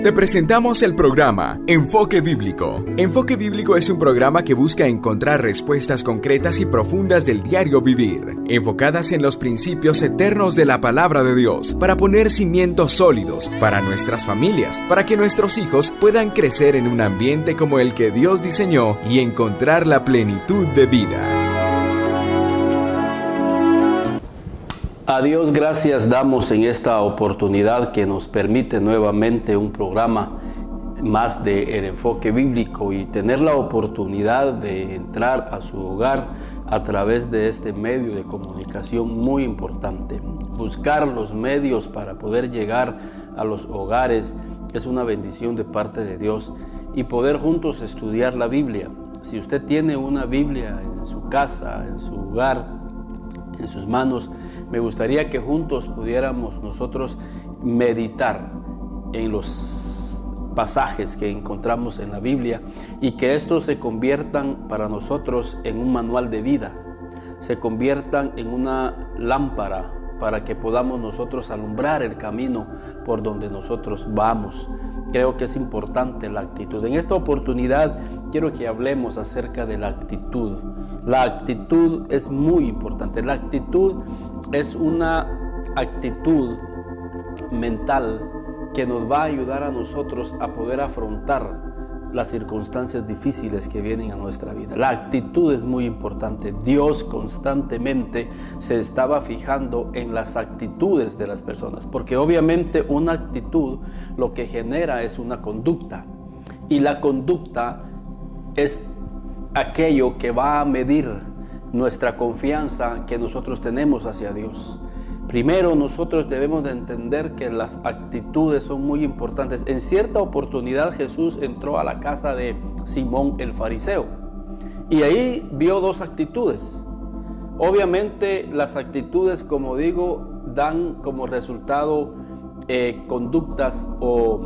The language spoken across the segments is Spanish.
Te presentamos el programa Enfoque Bíblico. Enfoque Bíblico es un programa que busca encontrar respuestas concretas y profundas del diario vivir, enfocadas en los principios eternos de la palabra de Dios, para poner cimientos sólidos para nuestras familias, para que nuestros hijos puedan crecer en un ambiente como el que Dios diseñó y encontrar la plenitud de vida. A Dios gracias damos en esta oportunidad que nos permite nuevamente un programa más de El Enfoque Bíblico y tener la oportunidad de entrar a su hogar a través de este medio de comunicación muy importante. Buscar los medios para poder llegar a los hogares es una bendición de parte de Dios y poder juntos estudiar la Biblia. Si usted tiene una Biblia en su casa, en su hogar, en sus manos, me gustaría que juntos pudiéramos nosotros meditar en los pasajes que encontramos en la Biblia y que estos se conviertan para nosotros en un manual de vida, se conviertan en una lámpara para que podamos nosotros alumbrar el camino por donde nosotros vamos. Creo que es importante la actitud. En esta oportunidad quiero que hablemos acerca de la actitud. La actitud es muy importante. La actitud es una actitud mental que nos va a ayudar a nosotros a poder afrontar las circunstancias difíciles que vienen a nuestra vida. La actitud es muy importante. Dios constantemente se estaba fijando en las actitudes de las personas, porque obviamente una actitud lo que genera es una conducta, y la conducta es aquello que va a medir nuestra confianza que nosotros tenemos hacia Dios. Primero, nosotros debemos de entender que las actitudes son muy importantes. En cierta oportunidad Jesús entró a la casa de Simón el fariseo y ahí vio dos actitudes. Obviamente las actitudes, como digo, dan como resultado conductas o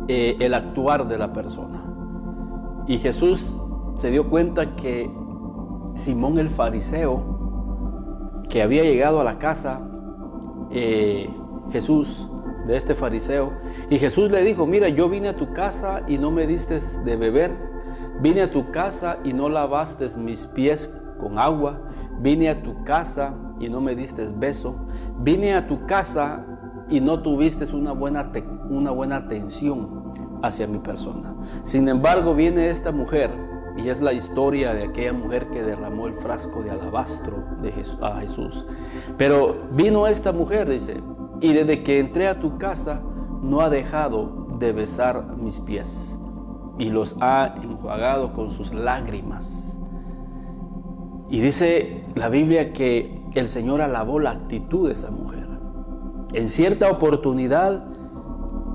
el actuar de la persona. Y Jesús se dio cuenta que Simón el fariseo, que había llegado a la casa Jesús de este fariseo, y Jesús le dijo: mira, yo vine a tu casa y no me diste de beber, vine a tu casa y no lavaste mis pies con agua, vine a tu casa y no me diste beso, vine a tu casa y no tuviste una buena atención hacia mi persona. Sin embargo, viene esta mujer, y es la historia de aquella mujer que derramó el frasco de alabastro a Jesús. Pero vino esta mujer, dice, y desde que entré a tu casa no ha dejado de besar mis pies y los ha enjuagado con sus lágrimas. Y dice la Biblia que el Señor alabó la actitud de esa mujer. En cierta oportunidad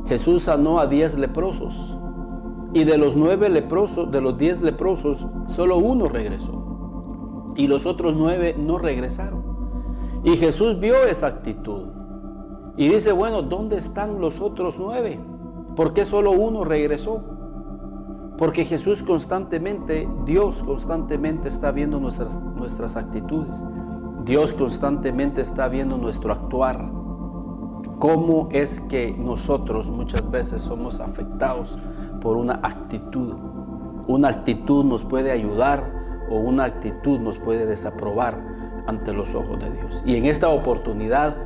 Jesús sanó a 10 leprosos. Y de los 9 leprosos, de los 10 leprosos, solo uno regresó. Y los otros 9 no regresaron. Y Jesús vio esa actitud. Y dice: bueno, ¿dónde están los otros 9? ¿Por qué solo uno regresó? Porque Jesús constantemente, Dios constantemente está viendo nuestras actitudes. Dios constantemente está viendo nuestro actuar. ¿Cómo es que nosotros muchas veces somos afectados por una actitud? Una actitud nos puede ayudar o una actitud nos puede desaprobar ante los ojos de Dios. Y en esta oportunidad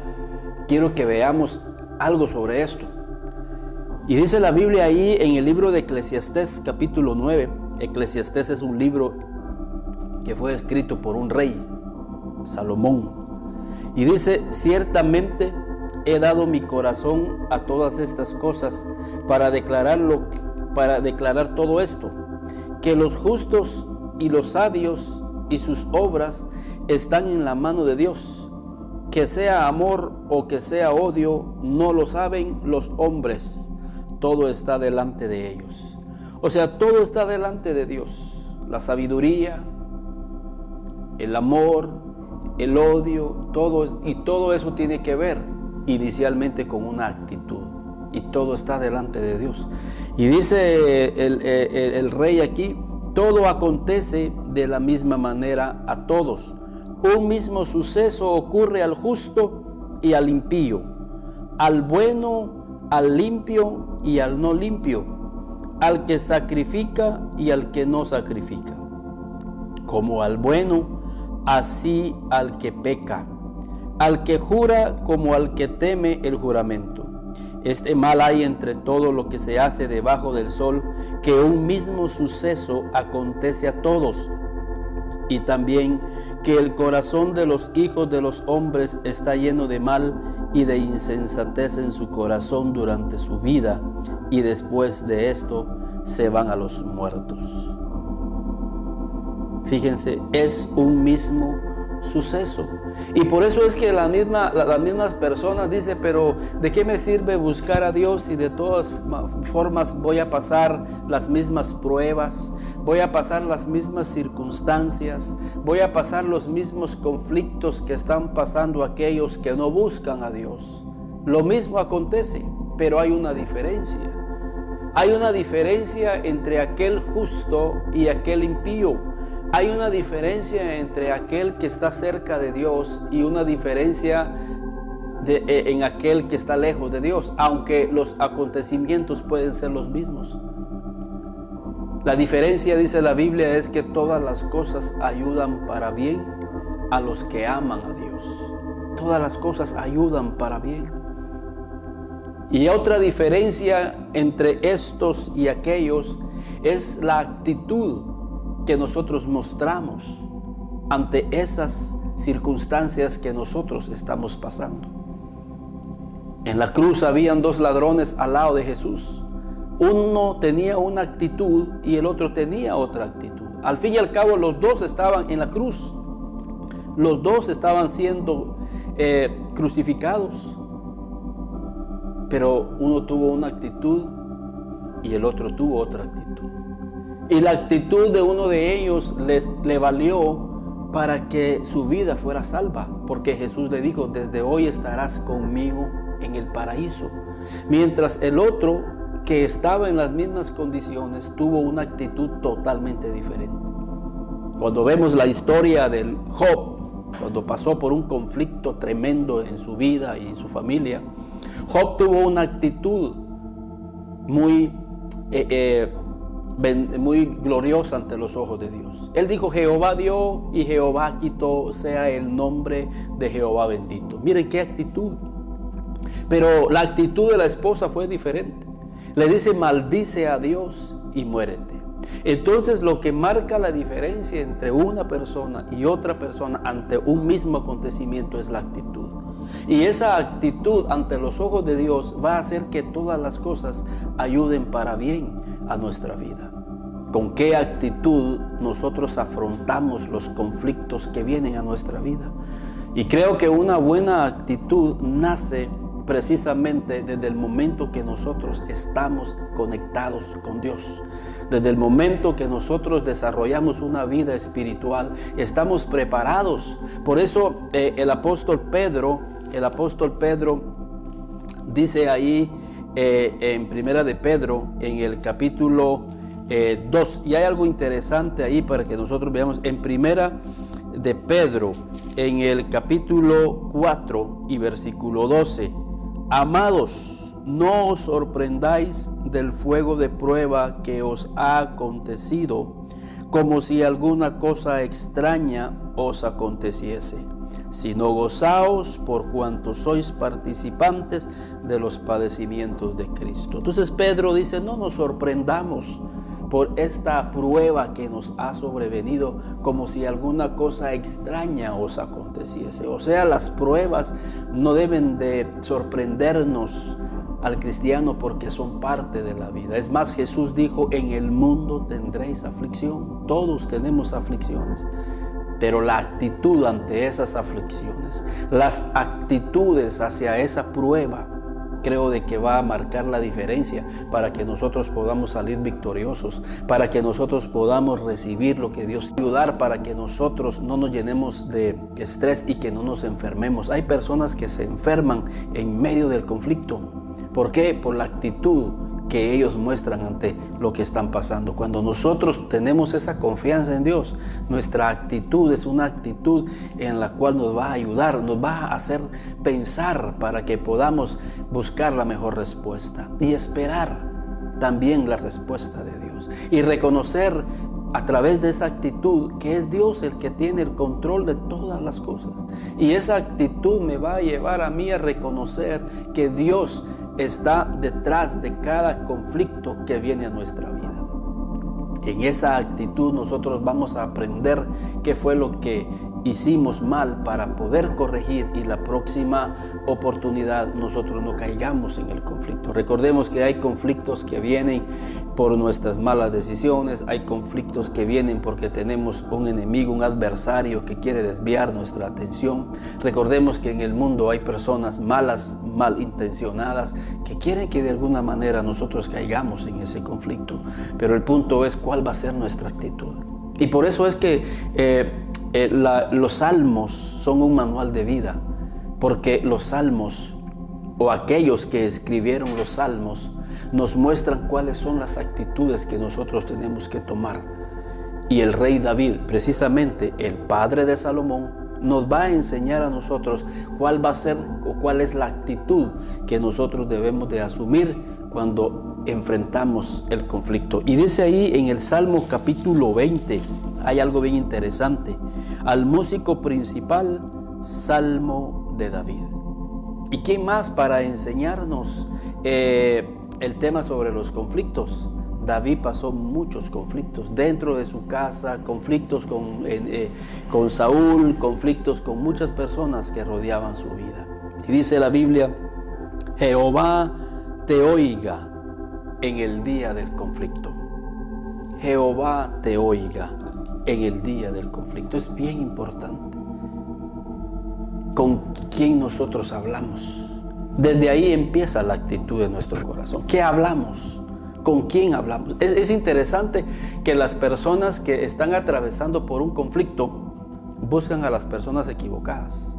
quiero que veamos algo sobre esto. Y dice la Biblia ahí en el libro de Eclesiastés capítulo 9. Eclesiastés es un libro que fue escrito por un rey, Salomón. Y dice: ciertamente he dado mi corazón a todas estas cosas para declarar todo esto, que los justos y los sabios y sus obras están en la mano de Dios, que sea amor o que sea odio, no lo saben los hombres, todo está delante de ellos. O sea, todo está delante de Dios, la sabiduría, el amor, el odio, todo eso tiene que ver inicialmente con una actitud, y todo está delante de Dios. Y dice el rey aquí: todo acontece de la misma manera a todos, un mismo suceso ocurre al justo y al impío, al bueno al limpio y al no limpio, al que sacrifica y al que no sacrifica, como al bueno, así al que peca, al que jura como al que teme el juramento. Este mal hay entre todo lo que se hace debajo del sol, que un mismo suceso acontece a todos, y también que el corazón de los hijos de los hombres está lleno de mal y de insensatez en su corazón durante su vida, y después de esto se van a los muertos. Fíjense, es un mismo suceso. Y por eso es que las mismas personas dicen, pero ¿de qué me sirve buscar a Dios si de todas formas voy a pasar las mismas pruebas, voy a pasar las mismas circunstancias, voy a pasar los mismos conflictos que están pasando aquellos que no buscan a Dios? Lo mismo acontece, pero hay una diferencia. Hay una diferencia entre aquel justo y aquel impío. Hay una diferencia entre aquel que está cerca de Dios y una diferencia en aquel que está lejos de Dios, aunque los acontecimientos pueden ser los mismos. La diferencia, dice la Biblia, es que todas las cosas ayudan para bien a los que aman a Dios. Todas las cosas ayudan para bien. Y otra diferencia entre estos y aquellos es la actitud que nosotros mostramos ante esas circunstancias que nosotros estamos pasando. En la cruz habían dos ladrones al lado de Jesús. Uno tenía una actitud y el otro tenía otra actitud. Al fin y al cabo, los dos estaban en la cruz. Los dos estaban siendo crucificados. Pero uno tuvo una actitud y el otro tuvo otra actitud. Y la actitud de uno de ellos le valió para que su vida fuera salva, porque Jesús le dijo, desde hoy estarás conmigo en el paraíso. Mientras el otro, que estaba en las mismas condiciones, tuvo una actitud totalmente diferente. Cuando vemos la historia del Job, cuando pasó por un conflicto tremendo en su vida y en su familia, Job tuvo una actitud muy gloriosa ante los ojos de Dios. Él dijo, Jehová dio y Jehová quitó, sea el nombre de Jehová bendito. Miren qué actitud. Pero la actitud de la esposa fue diferente. Le dice, maldice a Dios y muérete. Entonces, lo que marca la diferencia entre una persona y otra persona ante un mismo acontecimiento es la actitud. Y esa actitud ante los ojos de Dios va a hacer que todas las cosas ayuden para bien a nuestra vida. ¿Con qué actitud nosotros afrontamos los conflictos que vienen a nuestra vida? Y creo que una buena actitud nace precisamente desde el momento que nosotros estamos conectados con Dios. Desde el momento que nosotros desarrollamos una vida espiritual, estamos preparados. Por eso el apóstol Pedro dice ahí en Primera de Pedro, en el capítulo 2, y hay algo interesante ahí para que nosotros veamos. En Primera de Pedro, en el capítulo 4 y versículo 12, amados, no os sorprendáis del fuego de prueba que os ha acontecido, como si alguna cosa extraña os aconteciese, sino gozaos por cuanto sois participantes de los padecimientos de Cristo. Entonces Pedro dice, no nos sorprendamos por esta prueba que nos ha sobrevenido, como si alguna cosa extraña os aconteciese. O sea, las pruebas no deben de sorprendernos al cristiano porque son parte de la vida. Es más, Jesús dijo, en el mundo tendréis aflicción. Todos tenemos aflicciones. Pero la actitud ante esas aflicciones, las actitudes hacia esa prueba, creo de que va a marcar la diferencia para que nosotros podamos salir victoriosos, para que nosotros podamos recibir lo que Dios quiere, ayudar para que nosotros no nos llenemos de estrés y que no nos enfermemos. Hay personas que se enferman en medio del conflicto. ¿Por qué? Por la actitud que ellos muestran ante lo que están pasando. Cuando nosotros tenemos esa confianza en Dios, nuestra actitud es una actitud en la cual nos va a ayudar, nos va a hacer pensar para que podamos buscar la mejor respuesta y esperar también la respuesta de Dios y reconocer a través de esa actitud que es Dios el que tiene el control de todas las cosas. Y esa actitud me va a llevar a mí a reconocer que Dios está detrás de cada conflicto que viene a nuestra vida. En esa actitud nosotros vamos a aprender qué fue lo que hicimos mal para poder corregir y la próxima oportunidad nosotros no caigamos en el conflicto. Recordemos que hay conflictos que vienen por nuestras malas decisiones, hay conflictos que vienen porque tenemos un enemigo, un adversario que quiere desviar nuestra atención. Recordemos que en el mundo hay personas malas, malintencionadas, que quieren que de alguna manera nosotros caigamos en ese conflicto. Pero el punto es cuál va a ser nuestra actitud. Y por eso es que los salmos son un manual de vida, porque los salmos o aquellos que escribieron los salmos nos muestran cuáles son las actitudes que nosotros tenemos que tomar. Y el rey David, precisamente el padre de Salomón, nos va a enseñar a nosotros cuál va a ser o cuál es la actitud que nosotros debemos de asumir cuando enfrentamos el conflicto. Y dice ahí en el Salmo capítulo 20, hay algo bien interesante: al músico principal, Salmo de David. ¿Y quién más para enseñarnos el tema sobre los conflictos? David pasó muchos conflictos dentro de su casa, conflictos con Saúl, conflictos con muchas personas que rodeaban su vida. Y dice la Biblia: Jehová te oiga en el día del conflicto. Jehová te oiga en el día del conflicto. Es bien importante con quién nosotros hablamos. Desde ahí empieza la actitud de nuestro corazón. ¿Qué hablamos? ¿Con quién hablamos? Es interesante que las personas que están atravesando por un conflicto buscan a las personas equivocadas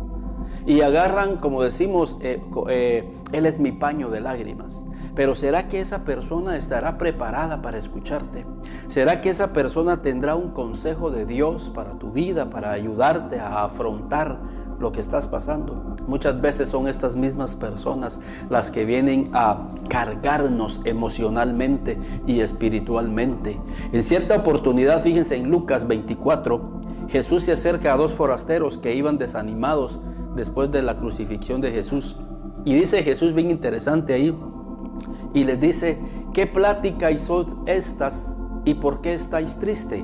y agarran, como decimos, él es mi paño de lágrimas. Pero ¿será que esa persona estará preparada para escucharte? ¿Será que esa persona tendrá un consejo de Dios para tu vida, para ayudarte a afrontar lo que estás pasando? Muchas veces son estas mismas personas las que vienen a cargarnos emocionalmente y espiritualmente. En cierta oportunidad, fíjense en Lucas 24, Jesús se acerca a dos forasteros que iban desanimados después de la crucifixión de Jesús. Y dice Jesús bien interesante ahí, y les dice: ¿qué pláticas son estas y por qué estáis tristes?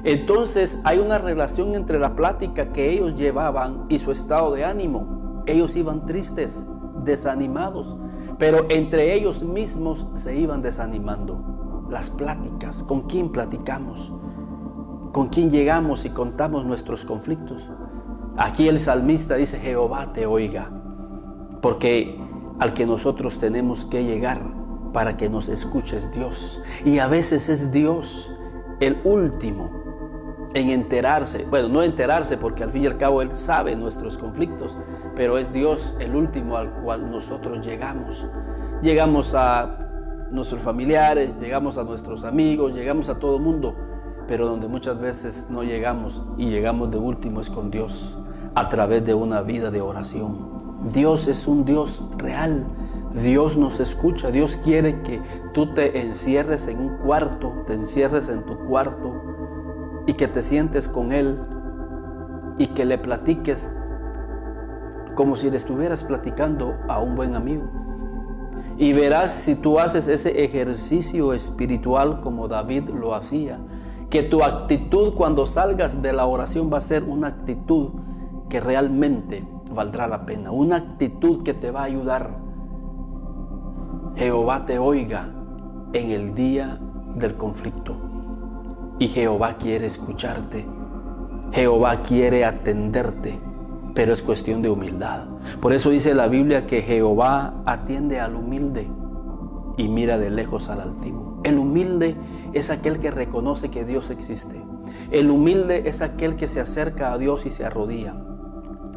Entonces hay una relación entre la plática que ellos llevaban y su estado de ánimo. Ellos iban tristes, desanimados, pero entre ellos mismos se iban desanimando. Las pláticas, ¿con quién platicamos? ¿Con quién llegamos y contamos nuestros conflictos? Aquí el salmista dice: Jehová te oiga, porque al que nosotros tenemos que llegar para que nos escuches Dios. Y a veces es Dios el último en enterarse. Bueno, no enterarse, porque al fin y al cabo Él sabe nuestros conflictos, pero es Dios el último al cual nosotros llegamos. Llegamos a nuestros familiares, llegamos a nuestros amigos, llegamos a todo el mundo, pero donde muchas veces no llegamos y llegamos de último es con Dios, a través de una vida de oración. Dios es un Dios real. Dios nos escucha. Dios quiere que tú te encierres en un cuarto, te encierres en tu cuarto y que te sientes con Él y que le platiques como si le estuvieras platicando a un buen amigo. Y verás, si tú haces ese ejercicio espiritual como David lo hacía, que tu actitud cuando salgas de la oración va a ser una actitud que realmente valdrá la pena, una actitud que te va a ayudar. Jehová te oiga en el día del conflicto, y Jehová quiere escucharte, Jehová quiere atenderte, pero es cuestión de humildad. Por eso dice la Biblia que Jehová atiende al humilde y mira de lejos al altivo. El humilde es aquel que reconoce que Dios existe. El humilde es aquel que se acerca a Dios y se arrodilla.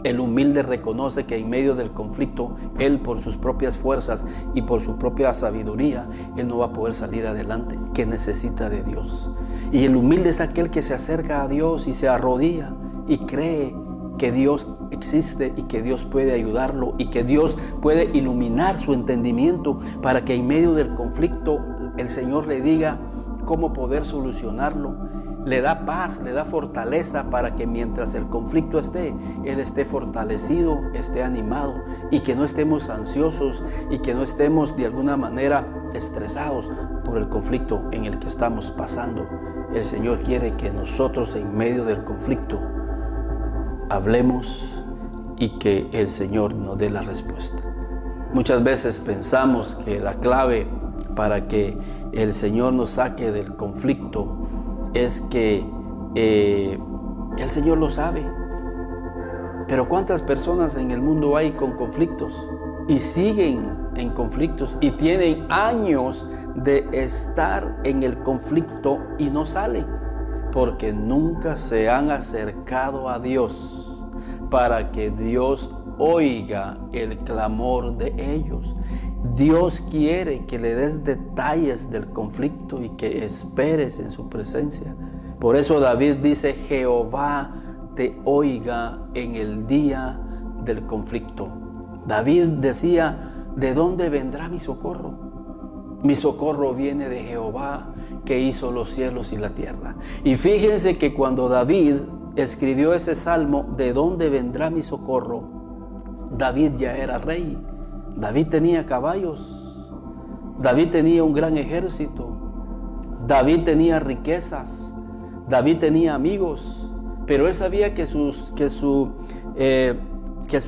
El humilde reconoce que en medio del conflicto, él por sus propias fuerzas y por su propia sabiduría, él no va a poder salir adelante, que necesita de Dios. Y el humilde es aquel que se acerca a Dios y se arrodilla y cree que Dios existe y que Dios puede ayudarlo y que Dios puede iluminar su entendimiento para que en medio del conflicto el Señor le diga cómo poder solucionarlo. Le da paz, le da fortaleza para que mientras el conflicto esté, él esté fortalecido, esté animado y que no estemos ansiosos y que no estemos de alguna manera estresados por el conflicto en el que estamos pasando. El Señor quiere que nosotros en medio del conflicto hablemos y que el Señor nos dé la respuesta. Muchas veces pensamos que la clave para que el Señor nos saque del conflicto es que el Señor lo sabe. Pero ¿cuántas personas en el mundo hay con conflictos? Y siguen en conflictos y tienen años de estar en el conflicto y no salen, porque nunca se han acercado a Dios para que Dios oiga el clamor de ellos. Dios quiere que le des detalles del conflicto y que esperes en su presencia. Por eso David dice: Jehová te oiga en el día del conflicto. David decía: ¿de dónde vendrá mi socorro? Mi socorro viene de Jehová, que hizo los cielos y la tierra. Y fíjense que cuando David escribió ese salmo, ¿de dónde vendrá mi socorro?, David ya era rey. David tenía caballos, David tenía un gran ejército, David tenía riquezas, David tenía amigos, pero él sabía que su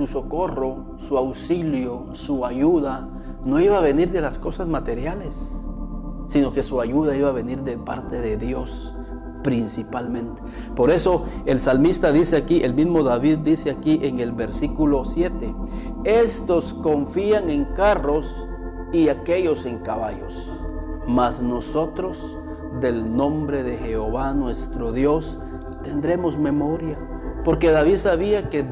socorro, su auxilio, su ayuda no iba a venir de las cosas materiales, sino que su ayuda iba a venir de parte de Dios principalmente. Por eso el salmista dice aquí, el mismo David dice aquí en el versículo 7: estos confían en carros y aquellos en caballos, mas nosotros del nombre de Jehová nuestro Dios tendremos memoria. Porque David sabía que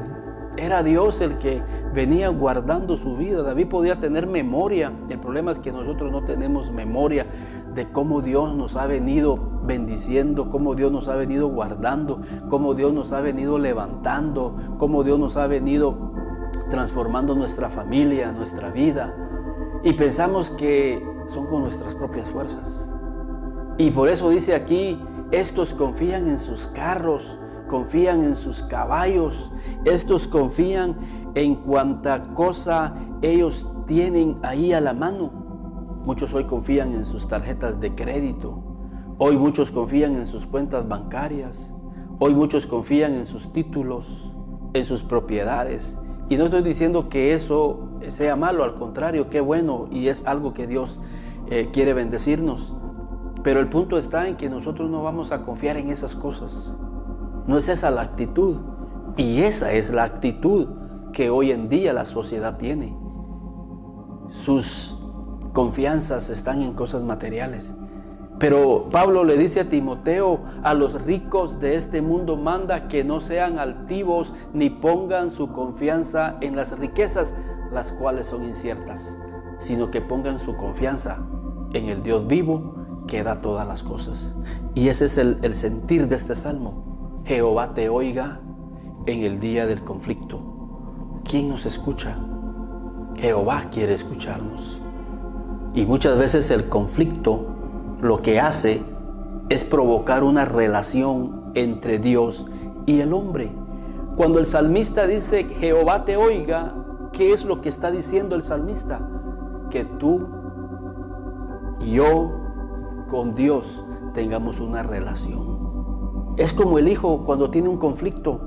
era Dios el que venía guardando su vida. David podía tener memoria. El problema es que nosotros no tenemos memoria de cómo Dios nos ha venido bendiciendo, cómo Dios nos ha venido guardando, cómo Dios nos ha venido levantando, cómo Dios nos ha venido transformando nuestra familia, nuestra vida. Y pensamos que son con nuestras propias fuerzas. Y por eso dice aquí: estos confían en sus carros, confían en sus caballos, estos confían en cuanta cosa ellos tienen ahí a la mano. Muchos hoy confían en sus tarjetas de crédito, hoy muchos confían en sus cuentas bancarias, hoy muchos confían en sus títulos, en sus propiedades. Y no estoy diciendo que eso sea malo, al contrario, qué bueno, y es algo que Dios quiere bendecirnos. Pero el punto está en que nosotros no vamos a confiar en esas cosas. No es esa la actitud, y esa es la actitud que hoy en día la sociedad tiene. Sus confianzas están en cosas materiales. Pero Pablo le dice a Timoteo: a los ricos de este mundo manda que no sean altivos ni pongan su confianza en las riquezas, las cuales son inciertas, sino que pongan su confianza en el Dios vivo que da todas las cosas. Y ese es el sentir de este salmo: Jehová te oiga en el día del conflicto. ¿Quién nos escucha? Jehová quiere escucharnos. Y muchas veces el conflicto lo que hace es provocar una relación entre Dios y el hombre. Cuando el salmista dice Jehová te oiga, ¿qué es lo que está diciendo el salmista? Que tú y yo con Dios tengamos una relación. Es como el hijo cuando tiene un conflicto.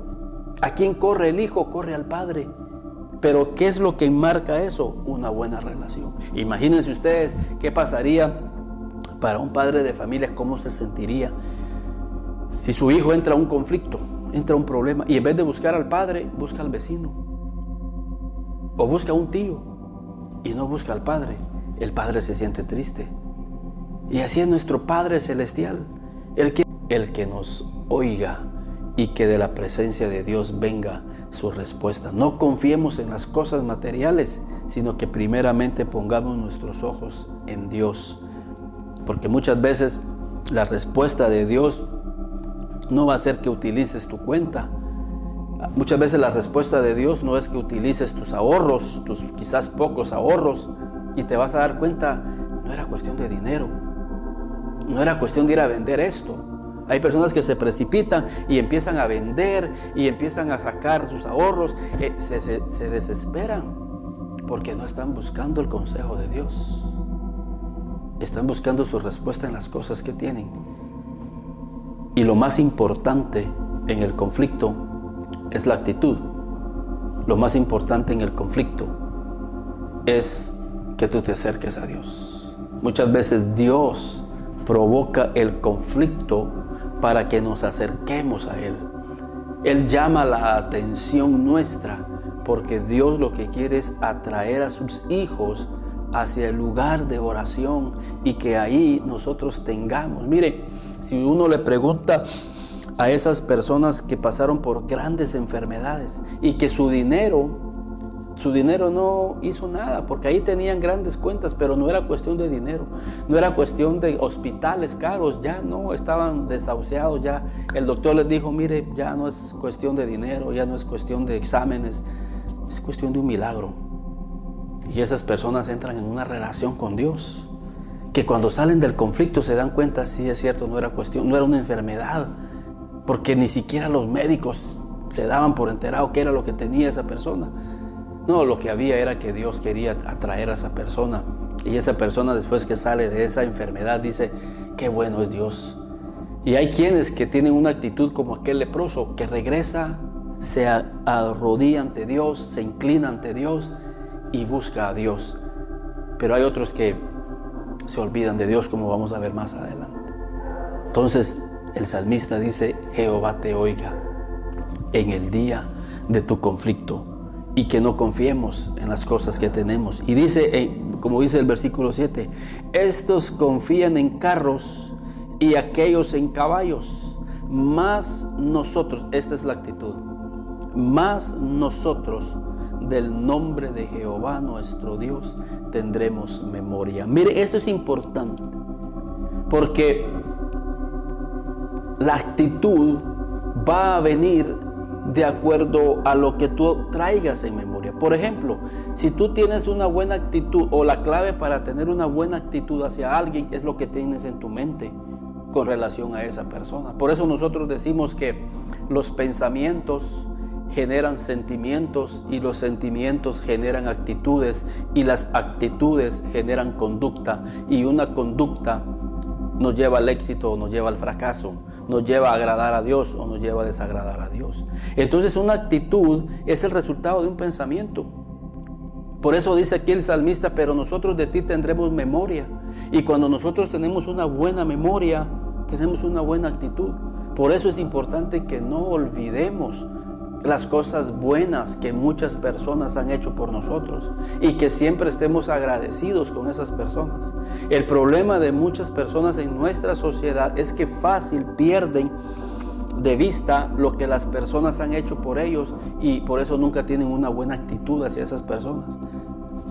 ¿A quién corre el hijo? Corre al padre. Pero ¿qué es lo que enmarca eso? Una buena relación. Imagínense ustedes qué pasaría para un padre de familia, cómo se sentiría si su hijo entra a un conflicto, entra a un problema, y en vez de buscar al padre, busca al vecino o busca a un tío y no busca al padre. El padre se siente triste. Y así es nuestro Padre Celestial, el que nos oiga y que de la presencia de Dios venga su respuesta. No confiemos en las cosas materiales, sino que primeramente pongamos nuestros ojos en Dios. Porque muchas veces la respuesta de Dios no va a ser que utilices tu cuenta. Muchas veces la respuesta de Dios no es que utilices tus ahorros, tus quizás pocos ahorros, y te vas a dar cuenta, no era cuestión de dinero, no era cuestión de ir a vender esto. Hay personas que se precipitan y empiezan a vender y empiezan a sacar sus ahorros, se desesperan porque no están buscando el consejo de Dios. Están buscando su respuesta en las cosas que tienen. Y lo más importante en el conflicto es la actitud. Lo más importante en el conflicto es que tú te acerques a Dios. Muchas veces Dios provoca el conflicto para que nos acerquemos a Él. Él llama la atención nuestra porque Dios lo que quiere es atraer a sus hijos hacia el lugar de oración y que ahí nosotros tengamos. Mire, si uno le pregunta a esas personas que pasaron por grandes enfermedades y que su dinero no hizo nada, porque ahí tenían grandes cuentas, pero no era cuestión de dinero, no era cuestión de hospitales caros, ya no, estaban desahuciados, ya el doctor les dijo, mire, ya no es cuestión de dinero, ya no es cuestión de exámenes, es cuestión de un milagro. Y esas personas entran en una relación con Dios, que cuando salen del conflicto se dan cuenta, sí es cierto, no era una enfermedad, porque ni siquiera los médicos se daban por enterado qué era lo que tenía esa persona. No, lo que había era que Dios quería atraer a esa persona. Y esa persona después que sale de esa enfermedad dice, qué bueno es Dios. Y hay quienes que tienen una actitud como aquel leproso que regresa, se arrodilla ante Dios, se inclina ante Dios y busca a Dios. Pero hay otros que se olvidan de Dios, como vamos a ver más adelante. Entonces el salmista dice, Jehová te oiga en el día de tu conflicto, y que no confiemos en las cosas que tenemos. Y dice, como dice el versículo 7, estos confían en carros y aquellos en caballos, mas nosotros, esta es la actitud, mas nosotros del nombre de Jehová nuestro Dios tendremos memoria. Mire, esto es importante, porque la actitud va a venir de acuerdo a lo que tú traigas en memoria. Por ejemplo, si tú tienes una buena actitud, o la clave para tener una buena actitud hacia alguien es lo que tienes en tu mente con relación a esa persona. Por eso nosotros decimos que los pensamientos generan sentimientos y los sentimientos generan actitudes y las actitudes generan conducta, y una conducta nos lleva al éxito o nos lleva al fracaso, nos lleva a agradar a Dios o nos lleva a desagradar a Dios. Entonces una actitud es el resultado de un pensamiento. Por eso dice aquí el salmista, pero nosotros de ti tendremos memoria. Y cuando nosotros tenemos una buena memoria, tenemos una buena actitud. Por eso es importante que no olvidemos las cosas buenas que muchas personas han hecho por nosotros y que siempre estemos agradecidos con esas personas. El problema de muchas personas en nuestra sociedad es que fácil pierden de vista lo que las personas han hecho por ellos y por eso nunca tienen una buena actitud hacia esas personas.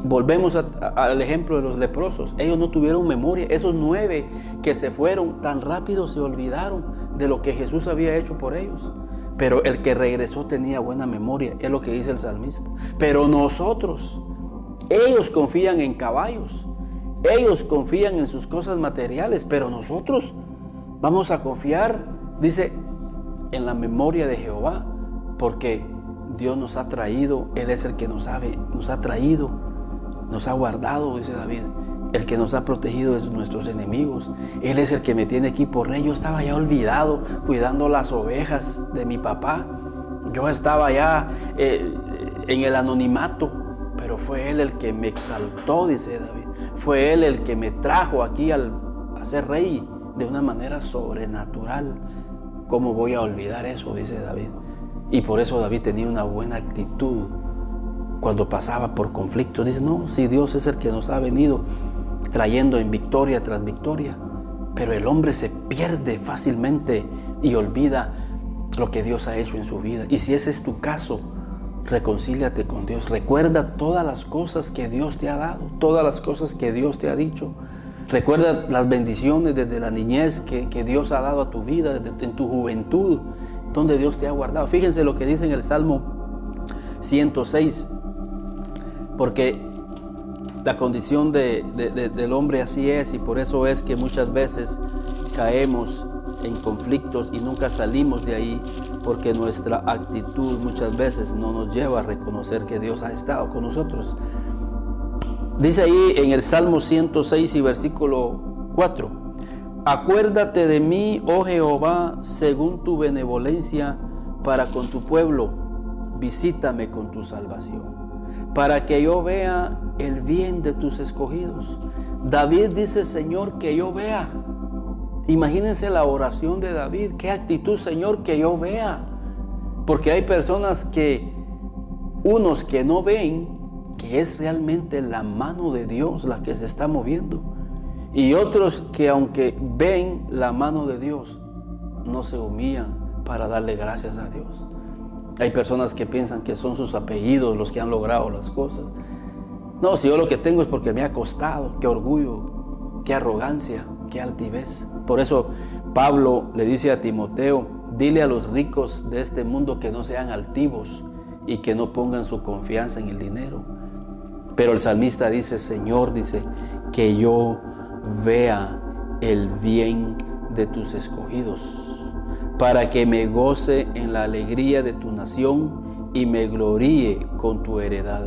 Volvemos al ejemplo de los leprosos. Ellos no tuvieron memoria. Esos 9 que se fueron tan rápido se olvidaron de lo que Jesús había hecho por ellos. Pero el que regresó tenía buena memoria, es lo que dice el salmista. Pero nosotros, ellos confían en caballos, ellos confían en sus cosas materiales, pero nosotros vamos a confiar, dice, en la memoria de Jehová, porque Dios nos ha traído, Él es el que nos ha traído, nos ha guardado, dice David, el que nos ha protegido de nuestros enemigos. Él es el que me tiene aquí por rey. Yo estaba ya olvidado cuidando las ovejas de mi papá. Yo estaba ya en el anonimato, pero fue Él el que me exaltó, dice David. Fue Él el que me trajo aquí a ser rey de una manera sobrenatural. ¿Cómo voy a olvidar eso?, dice David. Y por eso David tenía una buena actitud cuando pasaba por conflictos. Dice, no, si Dios es el que nos ha venido trayendo en victoria tras victoria, pero el hombre se pierde fácilmente y olvida lo que Dios ha hecho en su vida. Y si ese es tu caso, reconcíliate con Dios. Recuerda todas las cosas que Dios te ha dado, todas las cosas que Dios te ha dicho. Recuerda las bendiciones desde la niñez que Dios ha dado a tu vida, en tu juventud, donde Dios te ha guardado. Fíjense lo que dice en el Salmo 106, porque la condición del hombre así es, y por eso es que muchas veces caemos en conflictos y nunca salimos de ahí, porque nuestra actitud muchas veces no nos lleva a reconocer que Dios ha estado con nosotros. Dice ahí en el Salmo 106 y versículo 4: acuérdate de mí, oh Jehová, según tu benevolencia para con tu pueblo, visítame con tu salvación, para que yo vea el bien de tus escogidos. David dice: Señor, que yo vea. Imagínense la oración de David. Qué actitud: Señor, que yo vea. Porque hay personas unos que no ven que es realmente la mano de Dios la que se está moviendo, y otros que aunque ven la mano de Dios, no se humillan para darle gracias a Dios. Hay personas que piensan que son sus apellidos los que han logrado las cosas. No, si yo lo que tengo es porque me ha costado. Qué orgullo, qué arrogancia, qué altivez. Por eso Pablo le dice a Timoteo: dile a los ricos de este mundo que no sean altivos y que no pongan su confianza en el dinero. Pero el salmista dice: Señor, dice, que yo vea el bien de tus escogidos, para que me goce en la alegría de tu nación y me gloríe con tu heredad.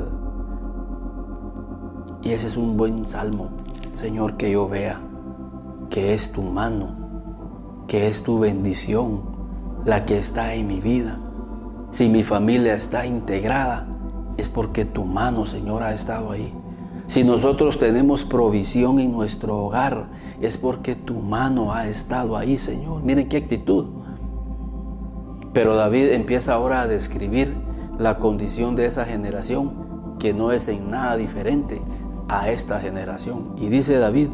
Y ese es un buen salmo. Señor, que yo vea que es tu mano, que es tu bendición la que está en mi vida. Si mi familia está integrada, es porque tu mano, Señor, ha estado ahí. Si nosotros tenemos provisión en nuestro hogar, es porque tu mano ha estado ahí, Señor. Miren qué actitud. Pero David empieza ahora a describir la condición de esa generación, que no es en nada diferente a esta generación. Y dice David: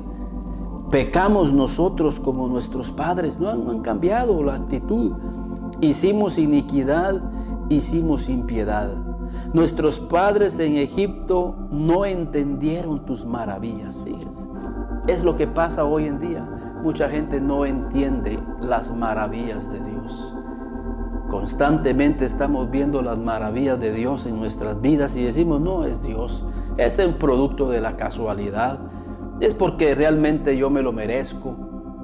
pecamos nosotros como nuestros padres. No han cambiado la actitud. Hicimos iniquidad, hicimos impiedad. Nuestros padres en Egipto no entendieron tus maravillas. Fíjense, es lo que pasa hoy en día. Mucha gente no entiende las maravillas de Dios. Constantemente estamos viendo las maravillas de Dios en nuestras vidas y decimos: no es Dios, es el producto de la casualidad, es porque realmente yo me lo merezco.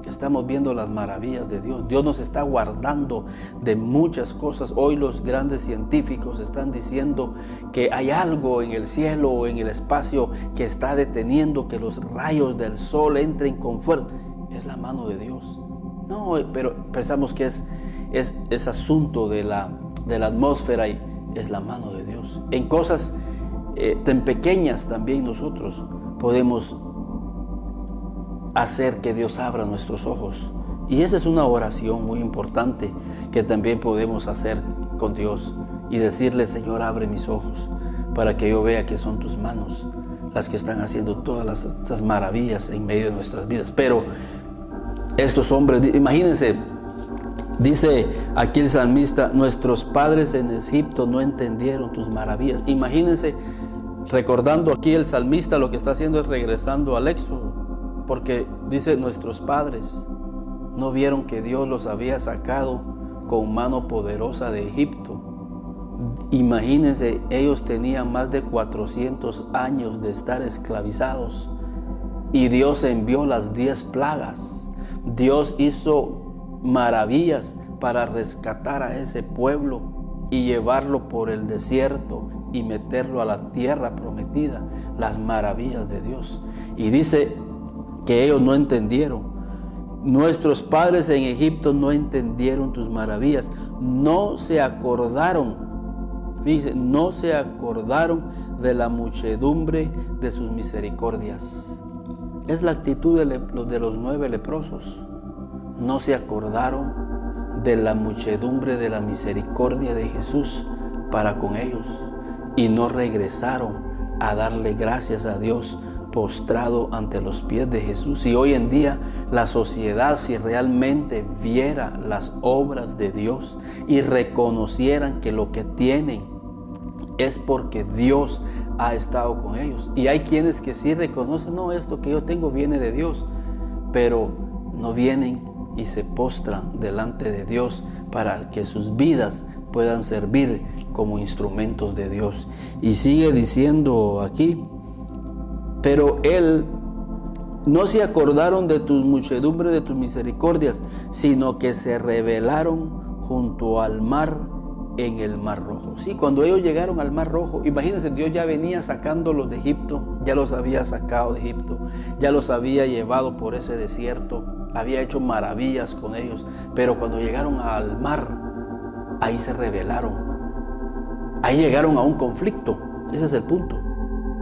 Estamos viendo las maravillas de Dios. Dios nos está guardando de muchas cosas. Hoy los grandes científicos están diciendo que hay algo en el cielo o en el espacio que está deteniendo que los rayos del sol entren con fuerza. Es la mano de Dios. No, pero pensamos que es asunto de la atmósfera, y es la mano de Dios. En cosas tan pequeñas también nosotros podemos hacer que Dios abra nuestros ojos. Y esa es una oración muy importante que también podemos hacer con Dios y decirle: Señor, abre mis ojos para que yo vea que son tus manos las que están haciendo todas estas maravillas en medio de nuestras vidas. Pero estos hombres, imagínense, dice aquí el salmista: nuestros padres en Egipto no entendieron tus maravillas. Imagínense, recordando aquí el salmista, lo que está haciendo es regresando al Éxodo, porque dice: nuestros padres no vieron que Dios los había sacado con mano poderosa de Egipto. Imagínense, ellos tenían más de 400 años de estar esclavizados y Dios envió las 10 plagas. Dios hizo maravillas para rescatar a ese pueblo y llevarlo por el desierto y meterlo a la tierra prometida. Las maravillas de Dios. Y dice que ellos no entendieron. Nuestros padres en Egipto no entendieron tus maravillas. No se acordaron. Fíjense, no se acordaron de la muchedumbre de sus misericordias. Es la actitud de los 9 leprosos. No se acordaron de la muchedumbre de la misericordia de Jesús para con ellos. Y no regresaron a darle gracias a Dios postrado ante los pies de Jesús. Y hoy en día la sociedad, si realmente viera las obras de Dios y reconocieran que lo que tienen es porque Dios ha estado con ellos. Y hay quienes que sí reconocen, no, esto que yo tengo viene de Dios, pero no vienen y se postran delante de Dios para que sus vidas puedan servir como instrumentos de Dios. Y sigue diciendo aquí, pero Él no se acordaron de tus muchedumbres, de tus misericordias, sino que se rebelaron junto al mar, en el Mar Rojo. Sí, cuando ellos llegaron al Mar Rojo, imagínense, Dios ya venía sacándolos de Egipto, ya los había sacado de Egipto, ya los había llevado por ese desierto, había hecho maravillas con ellos, pero cuando llegaron al mar, ahí se rebelaron, ahí llegaron a un conflicto. Ese es el punto.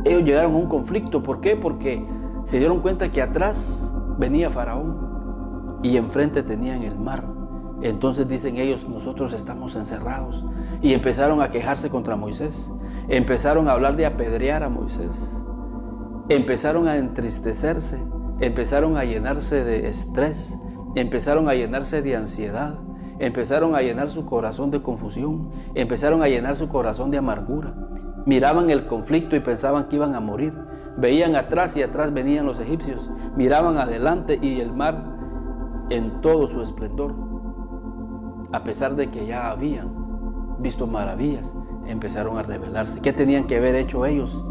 Ellos llegaron a un conflicto. ¿Por qué? Porque se dieron cuenta que atrás venía Faraón y enfrente tenían el mar. Entonces dicen ellos, nosotros estamos encerrados. Y empezaron a quejarse contra Moisés. Empezaron a hablar de apedrear a Moisés. Empezaron a entristecerse. Empezaron a llenarse de estrés. Empezaron a llenarse de ansiedad. Empezaron a llenar su corazón de confusión. Empezaron a llenar su corazón de amargura. Miraban el conflicto y pensaban que iban a morir. Veían atrás y atrás venían los egipcios. Miraban adelante y el mar en todo su esplendor. A pesar de que ya habían visto maravillas, empezaron a rebelarse. ¿Qué tenían que haber hecho ellos?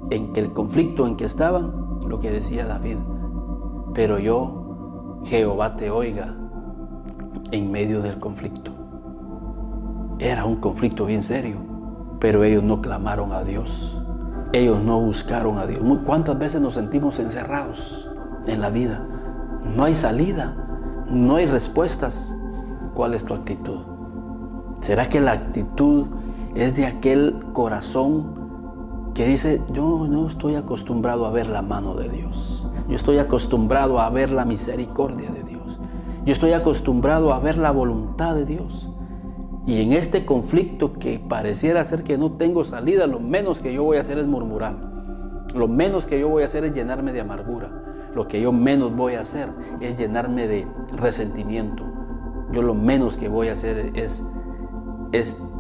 En que el conflicto en que estaban, lo que decía David, pero yo, Jehová te oiga en medio del conflicto. Era un conflicto bien serio, pero ellos no clamaron a Dios. Ellos no buscaron a Dios. ¿Cuántas veces nos sentimos encerrados en la vida? No hay salida, no hay respuestas. ¿Cuál es tu actitud? ¿Será que la actitud es de aquel corazón que dice, yo no estoy acostumbrado a ver la mano de Dios? Yo estoy acostumbrado a ver la misericordia de Dios. Yo estoy acostumbrado a ver la voluntad de Dios. Y en este conflicto que pareciera ser que no tengo salida, lo menos que yo voy a hacer es murmurar. Lo menos que yo voy a hacer es llenarme de amargura. Lo que yo menos voy a hacer es llenarme de resentimiento. Yo lo menos que voy a hacer es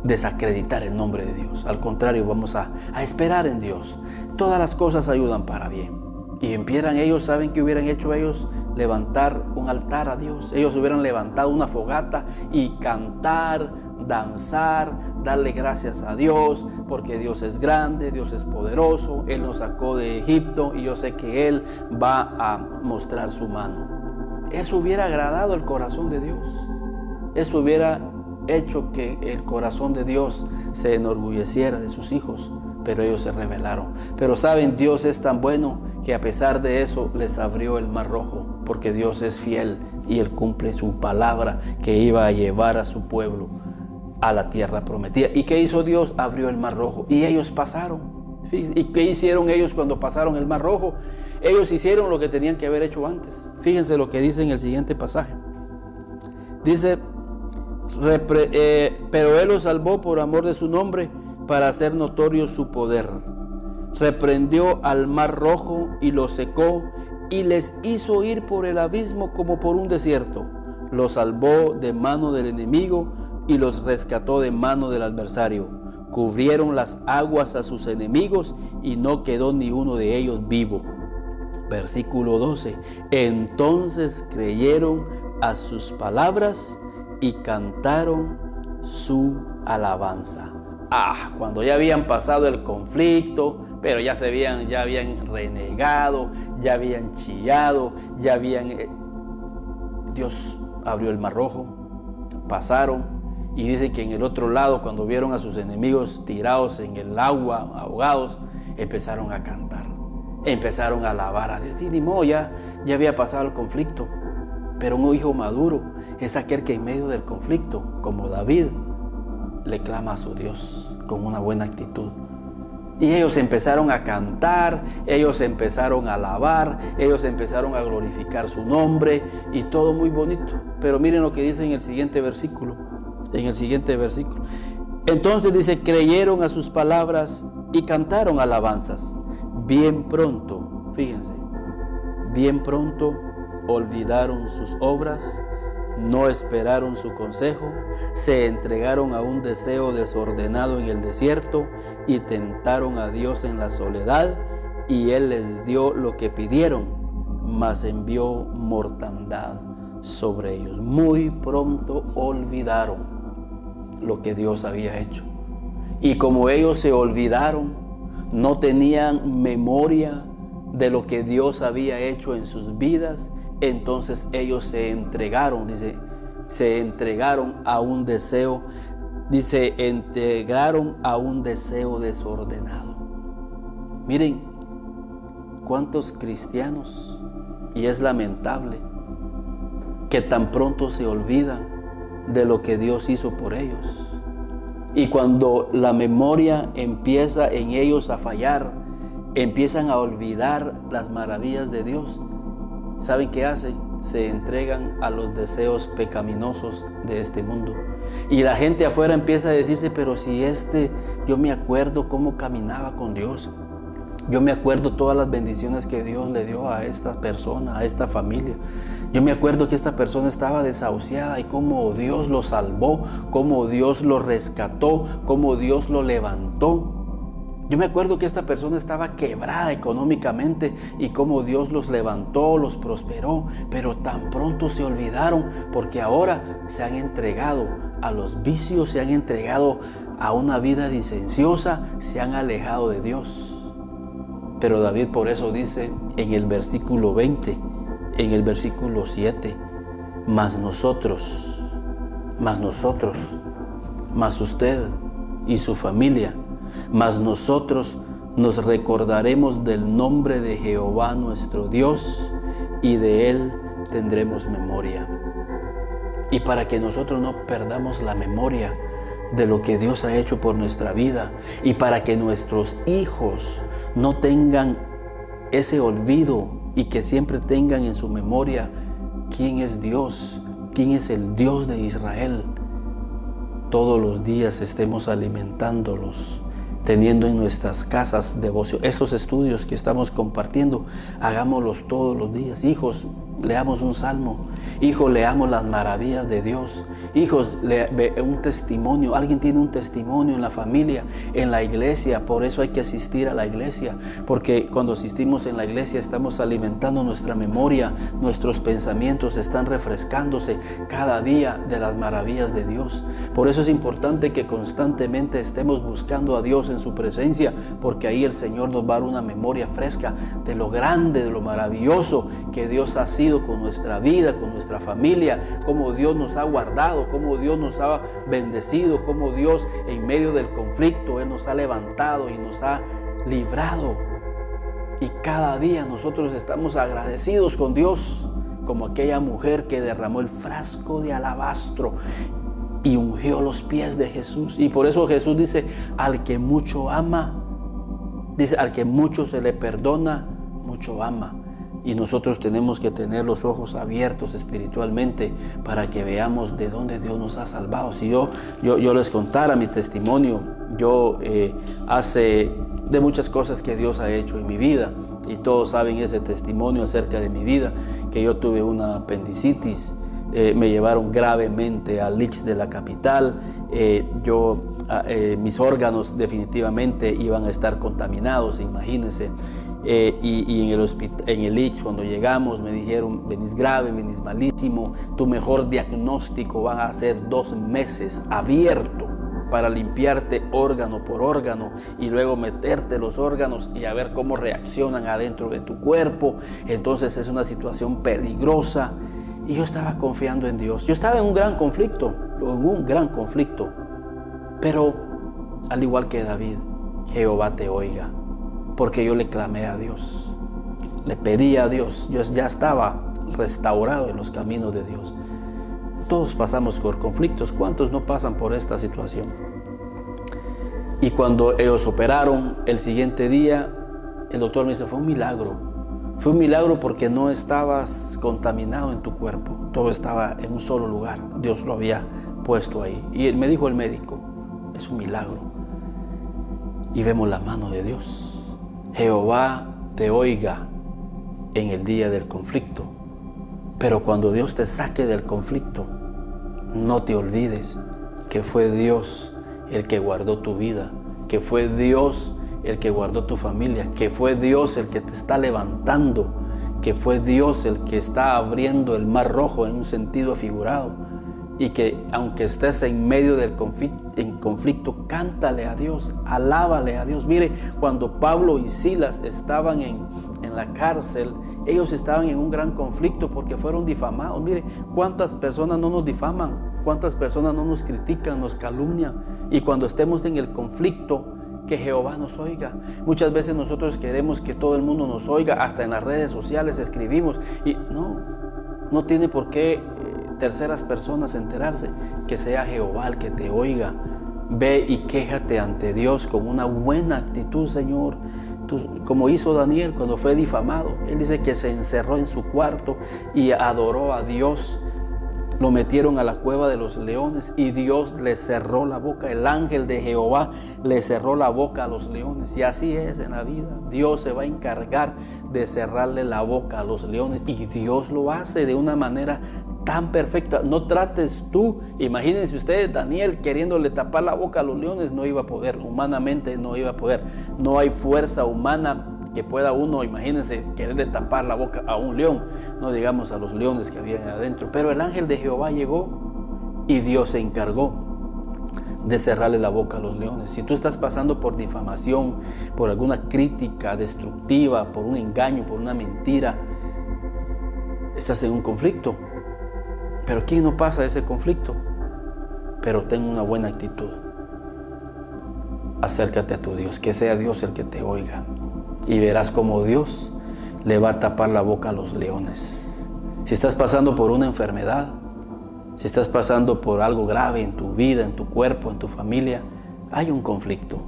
desacreditar el nombre de Dios. Al contrario, vamos a esperar en Dios. Todas las cosas ayudan para bien. Y empiezan ellos, ¿saben qué hubieran hecho ellos? Levantar un altar a Dios. Ellos hubieran levantado una fogata y cantar, danzar, darle gracias a Dios, porque Dios es grande, Dios es poderoso, Él nos sacó de Egipto y yo sé que Él va a mostrar su mano. Eso hubiera agradado el corazón de Dios. Eso hubiera hecho que el corazón de Dios se enorgulleciera de sus hijos, pero ellos se rebelaron. Pero saben, Dios es tan bueno que a pesar de eso les abrió el Mar Rojo, porque Dios es fiel y Él cumple su palabra que iba a llevar a su pueblo a la tierra prometida. ¿Y qué hizo Dios? Abrió el Mar Rojo y ellos pasaron. ¿Y qué hicieron ellos cuando pasaron el Mar Rojo? Ellos hicieron lo que tenían que haber hecho antes. Fíjense lo que dice en el siguiente pasaje. Dice, pero Él los salvó por amor de su nombre, para hacer notorio su poder. Reprendió al Mar Rojo y lo secó, y les hizo ir por el abismo como por un desierto. Los salvó de mano del enemigo y los rescató de mano del adversario. Cubrieron las aguas a sus enemigos y no quedó ni uno de ellos vivo. Versículo 12. Entonces creyeron a sus palabras y cantaron su alabanza. Cuando ya habían pasado el conflicto, pero ya habían renegado, ya habían chillado, Dios abrió el Mar Rojo, pasaron, y dice que en el otro lado, cuando vieron a sus enemigos tirados en el agua, ahogados, empezaron a cantar, empezaron a alabar a Dios. Y ni modo, ya había pasado el conflicto, pero un hijo maduro es aquel que en medio del conflicto, como David, le clama a su Dios con una buena actitud. Y ellos empezaron a cantar, ellos empezaron a alabar, ellos empezaron a glorificar su nombre y todo muy bonito. Pero miren lo que dice en el siguiente versículo. Entonces dice, creyeron a sus palabras y cantaron alabanzas. Bien pronto, fíjense, bien pronto olvidaron sus obras no esperaron su consejo, se entregaron a un deseo desordenado en el desierto y tentaron a Dios en la soledad, y Él les dio lo que pidieron, mas envió mortandad sobre ellos. Muy pronto olvidaron lo que Dios había hecho. Y como ellos se olvidaron, no tenían memoria de lo que Dios había hecho en sus vidas, entonces ellos se entregaron, se entregaron a un deseo, entregaron a un deseo desordenado. Miren cuántos cristianos, y es lamentable, que tan pronto se olvidan de lo que Dios hizo por ellos. Y cuando la memoria empieza en ellos a fallar, empiezan a olvidar las maravillas de Dios, ¿saben qué hacen? Se entregan a los deseos pecaminosos de este mundo. Y la gente afuera empieza a decirse, pero si yo me acuerdo cómo caminaba con Dios. Yo me acuerdo todas las bendiciones que Dios le dio a esta persona, a esta familia. Yo me acuerdo que esta persona estaba desahuciada y cómo Dios lo salvó, cómo Dios lo rescató, cómo Dios lo levantó. Yo me acuerdo que esta persona estaba quebrada económicamente y cómo Dios los levantó, los prosperó, pero tan pronto se olvidaron porque ahora se han entregado a los vicios, se han entregado a una vida licenciosa, se han alejado de Dios. Pero David por eso dice en el versículo 20, en el versículo 7, mas usted y su familia, mas nosotros nos recordaremos del nombre de Jehová nuestro Dios y de Él tendremos memoria. Y para que nosotros no perdamos la memoria de lo que Dios ha hecho por nuestra vida y para que nuestros hijos no tengan ese olvido y que siempre tengan en su memoria quién es Dios, quién es el Dios de Israel, todos los días estemos alimentándolos, teniendo en nuestras casas devoción. Estos estudios que estamos compartiendo, hagámoslos todos los días. Hijos, leamos un salmo. Hijos, leamos las maravillas de Dios. Hijos, un testimonio. Alguien tiene un testimonio en la familia, en la iglesia. Por eso hay que asistir a la iglesia. Porque cuando asistimos en la iglesia estamos alimentando nuestra memoria. Nuestros pensamientos están refrescándose cada día de las maravillas de Dios. Por eso es importante que constantemente estemos buscando a Dios en su presencia, porque ahí el Señor nos va a dar una memoria fresca de lo grande, de lo maravilloso que Dios ha sido con nuestra vida, con nuestra familia, cómo Dios nos ha guardado, cómo Dios nos ha bendecido, cómo Dios en medio del conflicto Él nos ha levantado y nos ha librado. Y cada día nosotros estamos agradecidos con Dios, como aquella mujer que derramó el frasco de alabastro y ungió los pies de Jesús. Y por eso Jesús dice, al que mucho ama, dice, al que mucho se le perdona, mucho ama. Y nosotros tenemos que tener los ojos abiertos espiritualmente para que veamos de dónde Dios nos ha salvado. Si yo les contara mi testimonio, yo hace de muchas cosas que Dios ha hecho en mi vida, y todos saben ese testimonio acerca de mi vida, que yo tuve una apendicitis. Me llevaron gravemente al ICS de la capital. Mis órganos definitivamente iban a estar contaminados, imagínense. Y en el ICS, cuando llegamos, me dijeron, venís grave, venís malísimo, tu mejor diagnóstico van a ser 2 meses abierto para limpiarte órgano por órgano y luego meterte los órganos y a ver cómo reaccionan adentro de tu cuerpo. Entonces es una situación peligrosa. Y yo estaba confiando en Dios. Yo estaba en un gran conflicto, pero al igual que David, Jehová te oiga, porque yo le clamé a Dios, le pedí a Dios. Yo ya estaba restaurado en los caminos de Dios. Todos pasamos por conflictos. ¿Cuántos no pasan por esta situación? Y cuando ellos operaron, el siguiente día, el doctor me dice, fue un milagro. Fue un milagro porque no estabas contaminado en tu cuerpo. Todo estaba en un solo lugar. Dios lo había puesto ahí. Y me dijo el médico, es un milagro. Y vemos la mano de Dios. Jehová te oiga en el día del conflicto. Pero cuando Dios te saque del conflicto, no te olvides que fue Dios el que guardó tu vida, que fue Dios el que guardó tu familia, que fue Dios el que te está levantando, que fue Dios el que está abriendo el mar rojo en un sentido figurado. Y que aunque estés en medio del conflicto, cántale a Dios, alábale a Dios. Mire, cuando Pablo y Silas estaban en la cárcel, ellos estaban en un gran conflicto porque fueron difamados. Mire, cuántas personas no nos difaman, cuántas personas no nos critican, nos calumnian. Y cuando estemos en el conflicto, que Jehová nos oiga. Muchas veces nosotros queremos que todo el mundo nos oiga, hasta en las redes sociales escribimos. Y no tiene por qué terceras personas enterarse, que sea Jehová el que te oiga. Ve y quéjate ante Dios con una buena actitud, Señor. Como hizo Daniel cuando fue difamado. Él dice que se encerró en su cuarto y adoró a Dios. Lo metieron a la cueva de los leones y Dios le cerró la boca. El ángel de Jehová le cerró la boca a los leones. Y así es en la vida. Dios se va a encargar de cerrarle la boca a los leones. Y Dios lo hace de una manera tan perfecta. No trates tú. Imagínense ustedes, Daniel queriéndole tapar la boca a los leones. No iba a poder. Humanamente no iba a poder. No hay fuerza humana que pueda uno, imagínense, quererle tapar la boca a un león, no digamos a los leones que habían adentro. Pero el ángel de Jehová llegó y Dios se encargó de cerrarle la boca a los leones. Si tú estás pasando por difamación, por alguna crítica destructiva, por un engaño, por una mentira, estás en un conflicto. Pero ¿quién no pasa ese conflicto? Pero ten una buena actitud. Acércate a tu Dios, que sea Dios el que te oiga. Y verás cómo Dios le va a tapar la boca a los leones. Si estás pasando por una enfermedad, si estás pasando por algo grave en tu vida, en tu cuerpo, en tu familia, hay un conflicto,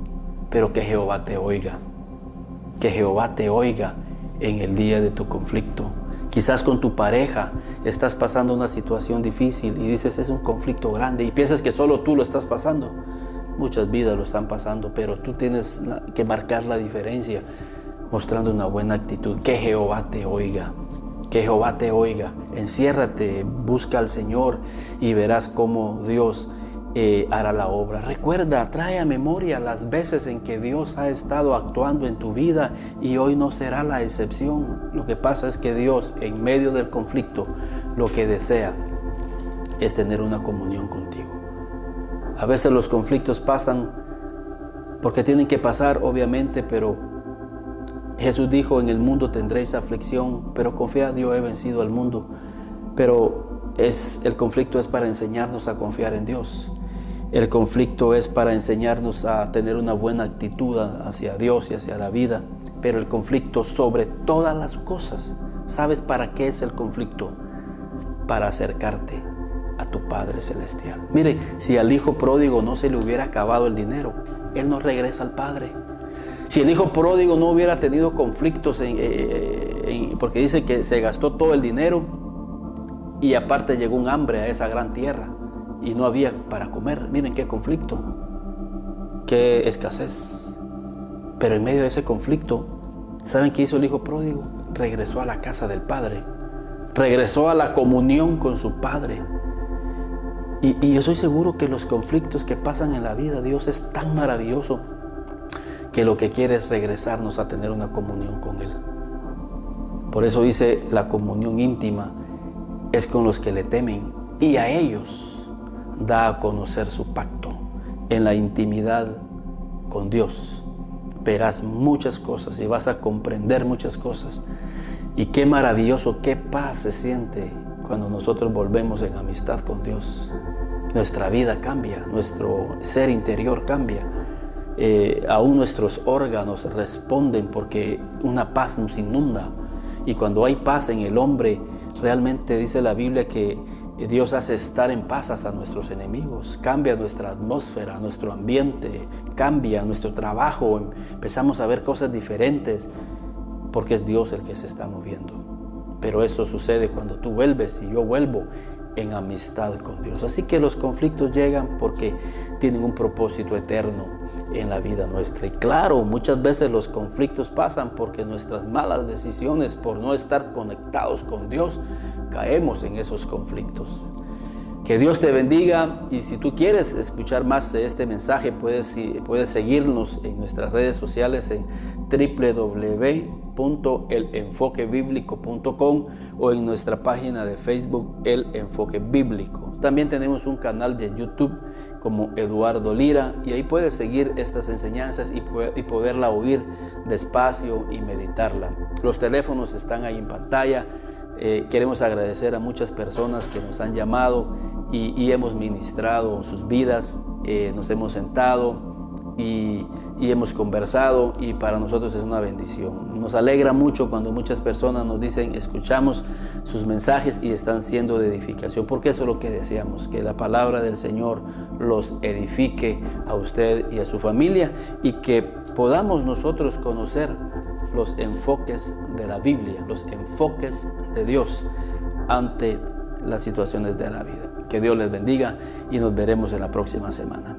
pero que Jehová te oiga. Que Jehová te oiga en el día de tu conflicto. Quizás con tu pareja estás pasando una situación difícil y dices es un conflicto grande y piensas que solo tú lo estás pasando. Muchas vidas lo están pasando, pero tú tienes que marcar la diferencia mostrando una buena actitud. Que Jehová te oiga, que Jehová te oiga. Enciérrate, busca al Señor y verás cómo Dios hará la obra. Recuerda, trae a memoria las veces en que Dios ha estado actuando en tu vida y hoy no será la excepción. Lo que pasa es que Dios, en medio del conflicto, lo que desea es tener una comunión contigo. A veces los conflictos pasan porque tienen que pasar, obviamente, pero Jesús dijo, en el mundo tendréis aflicción, pero confiad, yo he vencido al mundo. Pero el conflicto es para enseñarnos a confiar en Dios. El conflicto es para enseñarnos a tener una buena actitud hacia Dios y hacia la vida. Pero el conflicto sobre todas las cosas, ¿sabes para qué es el conflicto? Para acercarte a tu Padre Celestial. Mire, si al hijo pródigo no se le hubiera acabado el dinero, él no regresa al Padre. Si el hijo pródigo no hubiera tenido conflictos, porque dice que se gastó todo el dinero y aparte llegó un hambre a esa gran tierra y no había para comer. Miren qué conflicto, qué escasez. Pero en medio de ese conflicto, ¿saben qué hizo el hijo pródigo? Regresó a la casa del Padre, regresó a la comunión con su Padre. Y yo estoy seguro que los conflictos que pasan en la vida, Dios es tan maravilloso que lo que quiere es regresarnos a tener una comunión con Él. Por eso dice, la comunión íntima es con los que le temen y a ellos da a conocer su pacto. En la intimidad con Dios verás muchas cosas y vas a comprender muchas cosas. Y qué maravilloso, qué paz se siente cuando nosotros volvemos en amistad con Dios. Nuestra vida cambia, nuestro ser interior cambia. Aún nuestros órganos responden porque una paz nos inunda. Y cuando hay paz en el hombre, realmente dice la Biblia que Dios hace estar en paz hasta nuestros enemigos. Cambia nuestra atmósfera, nuestro ambiente, cambia nuestro trabajo. Empezamos a ver cosas diferentes porque es Dios el que se está moviendo. Pero eso sucede cuando tú vuelves y yo vuelvo en amistad con Dios. Así que los conflictos llegan porque tienen un propósito eterno. en la vida nuestra. Y claro, muchas veces los conflictos pasan porque nuestras malas decisiones, por no estar conectados con Dios, caemos en esos conflictos. Que Dios te bendiga, y si tú quieres escuchar más de este mensaje, puedes seguirnos en nuestras redes sociales en www.elenfoquebiblico.com o en nuestra página de Facebook El Enfoque Bíblico. También tenemos un canal de YouTube como Eduardo Lira, y ahí puedes seguir estas enseñanzas y poderla oír despacio y meditarla. Los teléfonos están ahí en pantalla. Queremos agradecer a muchas personas que nos han llamado y hemos ministrado sus vidas. Nos hemos sentado y hemos conversado, y para nosotros es una bendición. Nos alegra mucho cuando muchas personas nos dicen: escuchamos sus mensajes y están siendo de edificación, porque eso es lo que deseamos, que la palabra del Señor los edifique a usted y a su familia, y que podamos nosotros conocer los enfoques de la Biblia, los enfoques de Dios ante las situaciones de la vida. Que Dios les bendiga y nos veremos en la próxima semana.